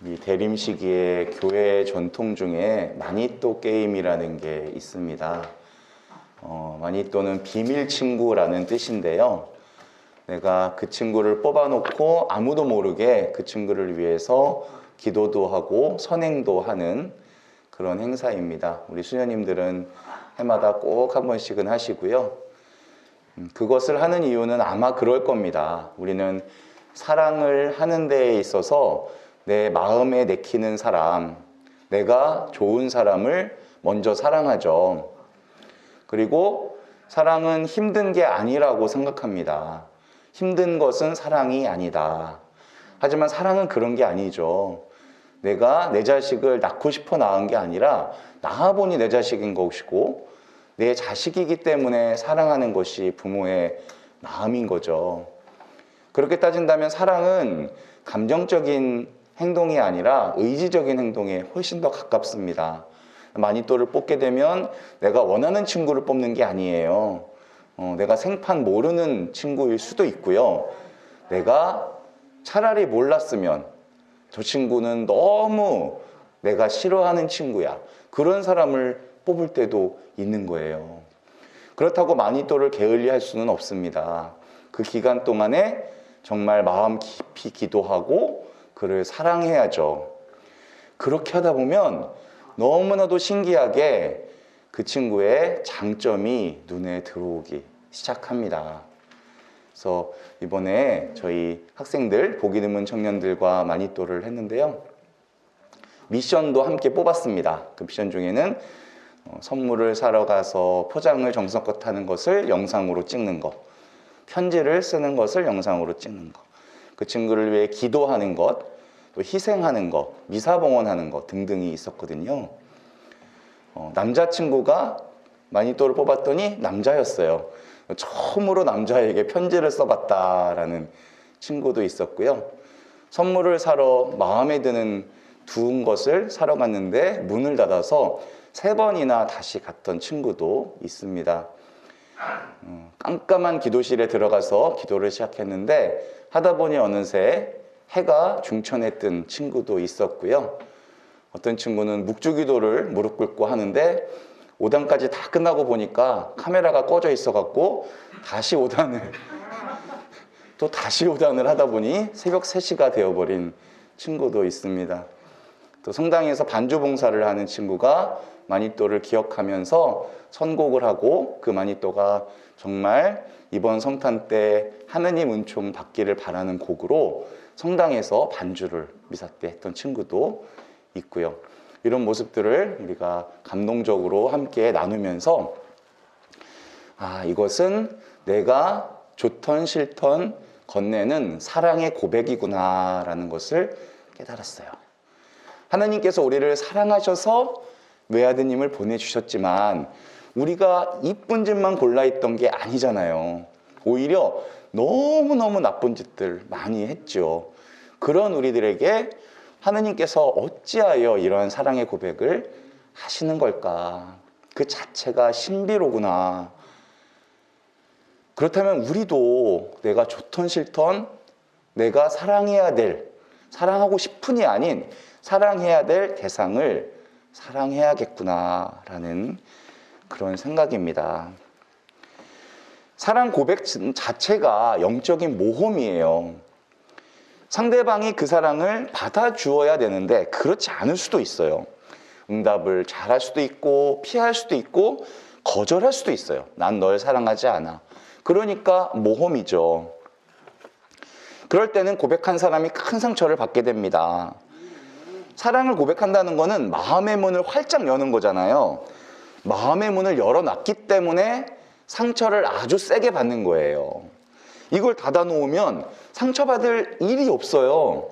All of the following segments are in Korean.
이 대림 시기에 교회 전통 중에 마니또 게임이라는 게 있습니다. 마니또는 비밀 친구라는 뜻인데요. 내가 그 친구를 뽑아놓고 아무도 모르게 그 친구를 위해서 기도도 하고 선행도 하는 그런 행사입니다. 우리 수녀님들은 해마다 꼭 한 번씩은 하시고요. 그것을 하는 이유는 아마 그럴 겁니다. 우리는 사랑을 하는 데에 있어서 내 마음에 내키는 사람, 내가 좋은 사람을 먼저 사랑하죠. 그리고 사랑은 힘든 게 아니라고 생각합니다. 힘든 것은 사랑이 아니다. 하지만 사랑은 그런 게 아니죠. 내가 내 자식을 낳고 싶어 낳은 게 아니라 낳아보니 내 자식인 것이고 내 자식이기 때문에 사랑하는 것이 부모의 마음인 거죠. 그렇게 따진다면 사랑은 감정적인 행동이 아니라 의지적인 행동에 훨씬 더 가깝습니다. 마니또를 뽑게 되면 내가 원하는 친구를 뽑는 게 아니에요. 내가 생판 모르는 친구일 수도 있고요. 내가 차라리 몰랐으면 저 친구는 너무 내가 싫어하는 친구야. 그런 사람을 뽑을 때도 있는 거예요. 그렇다고 마니또를 게을리할 수는 없습니다. 그 기간 동안에 정말 마음 깊이 기도하고 그를 사랑해야죠. 그렇게 하다 보면 너무나도 신기하게 그 친구의 장점이 눈에 들어오기 시작합니다. 그래서 이번에 저희 학생들, 보기 드문 청년들과 마니또를 했는데요. 미션도 함께 뽑았습니다. 그 미션 중에는 선물을 사러 가서 포장을 정성껏 하는 것을 영상으로 찍는 것, 편지를 쓰는 것을 영상으로 찍는 것, 그 친구를 위해 기도하는 것, 또 희생하는 것, 미사봉헌하는 것 등등이 있었거든요. 남자친구가 마니또를 뽑았더니 남자였어요. 처음으로 남자에게 편지를 써봤다라는 친구도 있었고요. 선물을 사러 마음에 드는 두은 것을 사러 갔는데 문을 닫아서 3번이나 다시 갔던 친구도 있습니다. 깜깜한 기도실에 들어가서 기도를 시작했는데 하다 보니 어느새 해가 중천에 뜬 친구도 있었고요. 어떤 친구는 묵주기도를 무릎 꿇고 하는데 5단까지 다 끝나고 보니까 카메라가 꺼져 있어갖고 다시 5단을 하다 보니 새벽 3시가 되어버린 친구도 있습니다. 또 성당에서 반주 봉사를 하는 친구가 마니또를 기억하면서 선곡을 하고 그 마니또가 정말 이번 성탄 때 하느님 은총 받기를 바라는 곡으로 성당에서 반주를 미사 때 했던 친구도 있고요. 이런 모습들을 우리가 감동적으로 함께 나누면서 이것은 내가 좋던 싫던 건네는 사랑의 고백이구나 라는 것을 깨달았어요. 하나님께서 우리를 사랑하셔서 외아드님을 보내주셨지만 우리가 이쁜 짓만 골라 있던 게 아니잖아요. 오히려 너무너무 나쁜 짓들 많이 했죠. 그런 우리들에게 하나님께서 어찌하여 이러한 사랑의 고백을 하시는 걸까? 그 자체가 신비로구나. 그렇다면 우리도 내가 좋던 싫던 내가 사랑해야 될, 사랑하고 싶은이 아닌 사랑해야 될 대상을 사랑해야겠구나라는 그런 생각입니다. 사랑 고백 자체가 영적인 모험이에요. 상대방이 그 사랑을 받아주어야 되는데 그렇지 않을 수도 있어요. 응답을 잘할 수도 있고 피할 수도 있고 거절할 수도 있어요. 난 널 사랑하지 않아. 그러니까 모험이죠. 그럴 때는 고백한 사람이 큰 상처를 받게 됩니다. 사랑을 고백한다는 거는 마음의 문을 활짝 여는 거잖아요. 마음의 문을 열어놨기 때문에 상처를 아주 세게 받는 거예요. 이걸 닫아놓으면 상처받을 일이 없어요.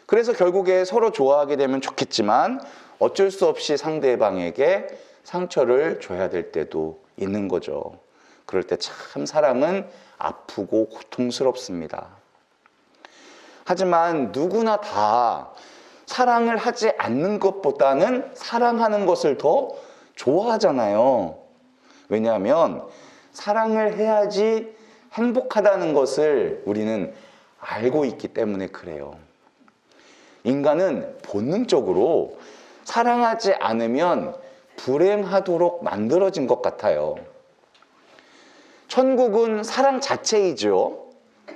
그래서 결국에 서로 좋아하게 되면 좋겠지만 어쩔 수 없이 상대방에게 상처를 줘야 될 때도 있는 거죠. 그럴 때 참 사랑은 아프고 고통스럽습니다. 하지만 누구나 다 사랑을 하지 않는 것보다는 사랑하는 것을 더 좋아하잖아요. 왜냐하면 사랑을 해야지 행복하다는 것을 우리는 알고 있기 때문에 그래요. 인간은 본능적으로 사랑하지 않으면 불행하도록 만들어진 것 같아요. 천국은 사랑 자체이죠.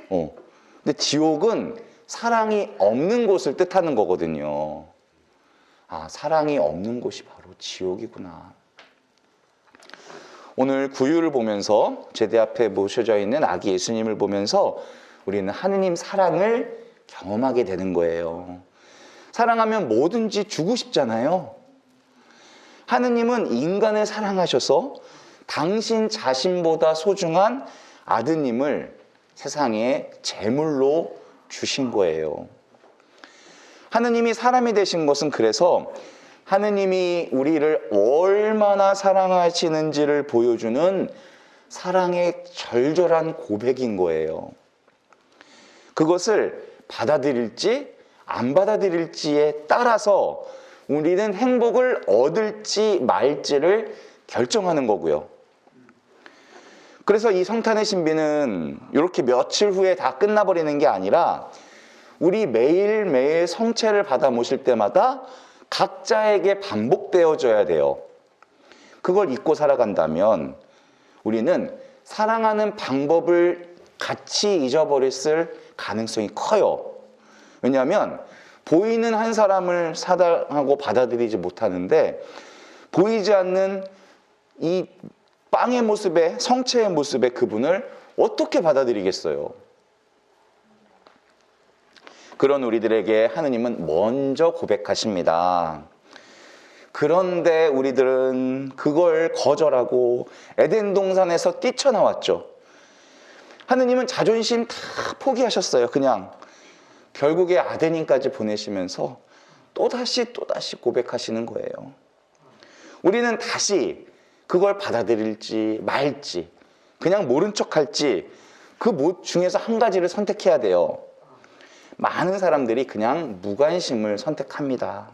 근데 지옥은 사랑이 없는 곳을 뜻하는 거거든요. 아, 사랑이 없는 곳이 바로 지옥이구나. 오늘 구유를 보면서 제대 앞에 모셔져 있는 아기 예수님을 보면서 우리는 하느님 사랑을 경험하게 되는 거예요. 사랑하면 뭐든지 주고 싶잖아요. 하느님은 인간을 사랑하셔서 당신 자신보다 소중한 아드님을 세상에 제물로 주신 거예요. 하느님이 사람이 되신 것은 그래서 하느님이 우리를 얼마나 사랑하시는지를 보여주는 사랑의 절절한 고백인 거예요. 그것을 받아들일지 안 받아들일지에 따라서 우리는 행복을 얻을지 말지를 결정하는 거고요. 그래서 이 성탄의 신비는 이렇게 며칠 후에 다 끝나버리는 게 아니라 우리 매일매일 성체를 받아 모실 때마다 각자에게 반복되어져야 돼요. 그걸 잊고 살아간다면 우리는 사랑하는 방법을 같이 잊어버렸을 가능성이 커요. 왜냐하면 보이는 한 사람을 사랑하고 받아들이지 못하는데 보이지 않는 이 빵의 모습에, 성체의 모습에 그분을 어떻게 받아들이겠어요? 그런 우리들에게 하느님은 먼저 고백하십니다. 그런데 우리들은 그걸 거절하고 에덴 동산에서 뛰쳐나왔죠. 하느님은 자존심 다 포기하셨어요. 그냥 결국에 아드님까지 보내시면서 또다시 고백하시는 거예요. 우리는 다시 그걸 받아들일지 말지, 그냥 모른 척할지 그 중에서 한 가지를 선택해야 돼요. 많은 사람들이 그냥 무관심을 선택합니다.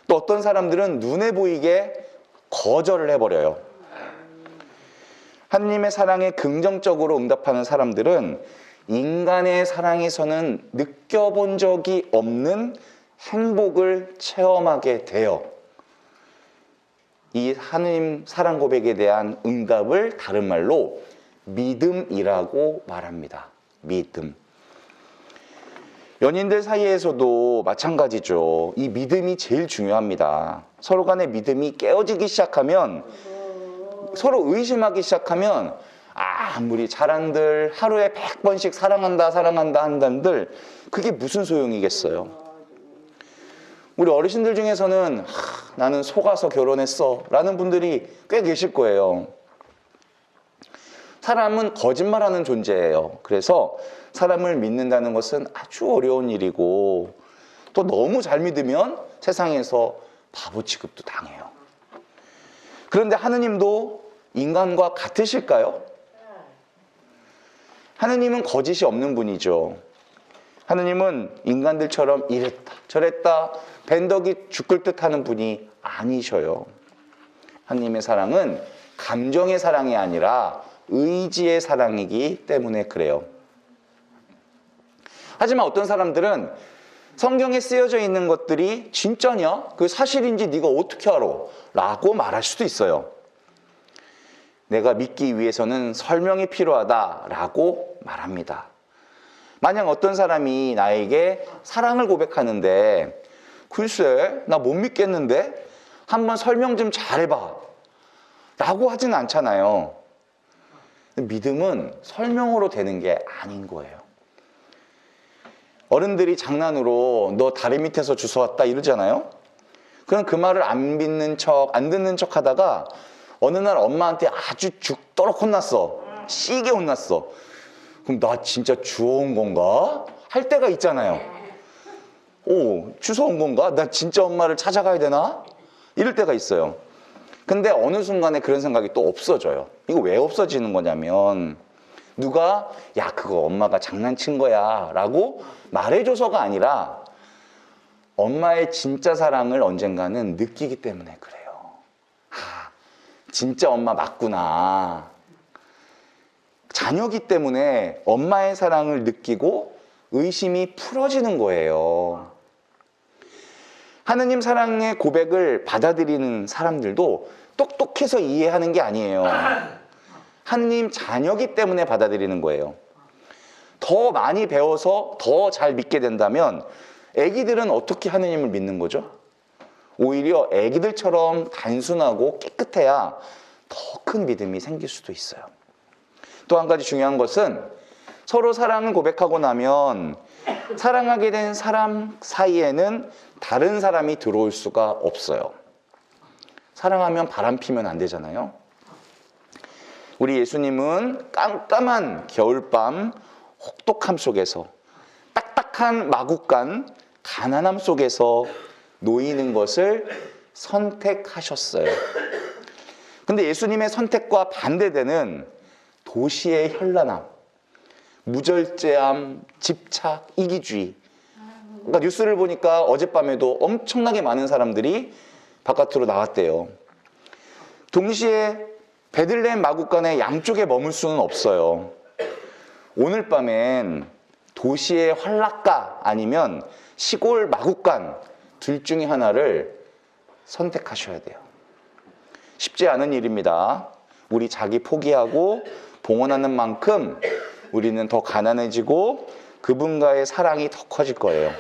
또 어떤 사람들은 눈에 보이게 거절을 해버려요. 하느님의 사랑에 긍정적으로 응답하는 사람들은 인간의 사랑에서는 느껴본 적이 없는 행복을 체험하게 돼요. 이 하느님 사랑 고백에 대한 응답을 다른 말로 믿음이라고 말합니다. 믿음. 연인들 사이에서도 마찬가지죠. 이 믿음이 제일 중요합니다. 서로 간의 믿음이 깨어지기 시작하면, 서로 의심하기 시작하면 아무리 잘한들 하루에 100번씩 사랑한다 한단들 그게 무슨 소용이겠어요. 우리 어르신들 중에서는 나는 속아서 결혼했어 라는 분들이 꽤 계실 거예요. 사람은 거짓말하는 존재예요. 그래서 사람을 믿는다는 것은 아주 어려운 일이고 또 너무 잘 믿으면 세상에서 바보 취급도 당해요. 그런데 하느님도 인간과 같으실까요? 하느님은 거짓이 없는 분이죠. 하느님은 인간들처럼 이랬다 저랬다 벤덕이 죽을 듯 하는 분이 아니셔요. 하느님의 사랑은 감정의 사랑이 아니라 의지의 사랑이기 때문에 그래요. 하지만 어떤 사람들은 성경에 쓰여져 있는 것들이 진짜냐? 그 사실인지 네가 어떻게 알아? 라고 말할 수도 있어요. 내가 믿기 위해서는 설명이 필요하다라고 말합니다. 만약 어떤 사람이 나에게 사랑을 고백하는데 글쎄 나 못 믿겠는데 한번 설명 좀 잘해봐 라고 하진 않잖아요. 믿음은 설명으로 되는 게 아닌 거예요. 어른들이 장난으로 너 다리 밑에서 주워왔다 이러잖아요. 그럼 그 말을 안 듣는 척 하다가 어느 날 엄마한테 아주 죽도록 혼났어. 시게 혼났어. 그럼 나 진짜 주워온 건가? 할 때가 있잖아요. 주워온 건가? 나 진짜 엄마를 찾아가야 되나? 이럴 때가 있어요. 근데 어느 순간에 그런 생각이 또 없어져요. 이거 왜 없어지는 거냐면 누가 야 그거 엄마가 장난친 거야 라고 말해줘서가 아니라 엄마의 진짜 사랑을 언젠가는 느끼기 때문에 그래요. 진짜 엄마 맞구나. 자녀기 때문에 엄마의 사랑을 느끼고 의심이 풀어지는 거예요. 하느님 사랑의 고백을 받아들이는 사람들도 똑똑해서 이해하는 게 아니에요. 하느님 자녀기 때문에 받아들이는 거예요. 더 많이 배워서 더 잘 믿게 된다면 애기들은 어떻게 하느님을 믿는 거죠? 오히려 애기들처럼 단순하고 깨끗해야 더 큰 믿음이 생길 수도 있어요. 또 한 가지 중요한 것은 서로 사랑을 고백하고 나면 사랑하게 된 사람 사이에는 다른 사람이 들어올 수가 없어요. 사랑하면 바람 피면 안 되잖아요. 우리 예수님은 깜깜한 겨울밤 혹독함 속에서 딱딱한 마국간 가난함 속에서 놓이는 것을 선택하셨어요. 근데 예수님의 선택과 반대되는 도시의 현란함, 무절제함, 집착, 이기주의. 그러니까 뉴스를 보니까 어젯밤에도 엄청나게 많은 사람들이 바깥으로 나왔대요. 동시에 베들레헴 마국간의 양쪽에 머물 수는 없어요. 오늘 밤엔 도시의 활락가 아니면 시골 마국간 둘 중에 하나를 선택하셔야 돼요. 쉽지 않은 일입니다. 우리 자기 포기하고 봉헌하는 만큼 우리는 더 가난해지고 그분과의 사랑이 더 커질 거예요.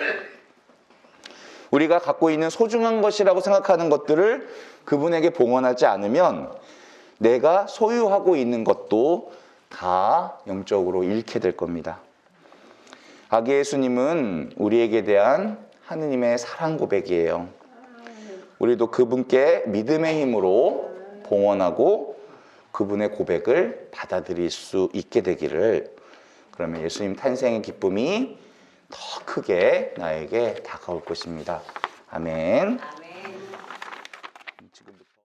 우리가 갖고 있는 소중한 것이라고 생각하는 것들을 그분에게 봉헌하지 않으면 내가 소유하고 있는 것도 다 영적으로 잃게 될 겁니다. 아기 예수님은 우리에게 대한 하느님의 사랑 고백이에요. 우리도 그분께 믿음의 힘으로 봉헌하고 그분의 고백을 받아들일 수 있게 되기를, 그러면 예수님 탄생의 기쁨이 더 크게 나에게 다가올 것입니다. 아멘.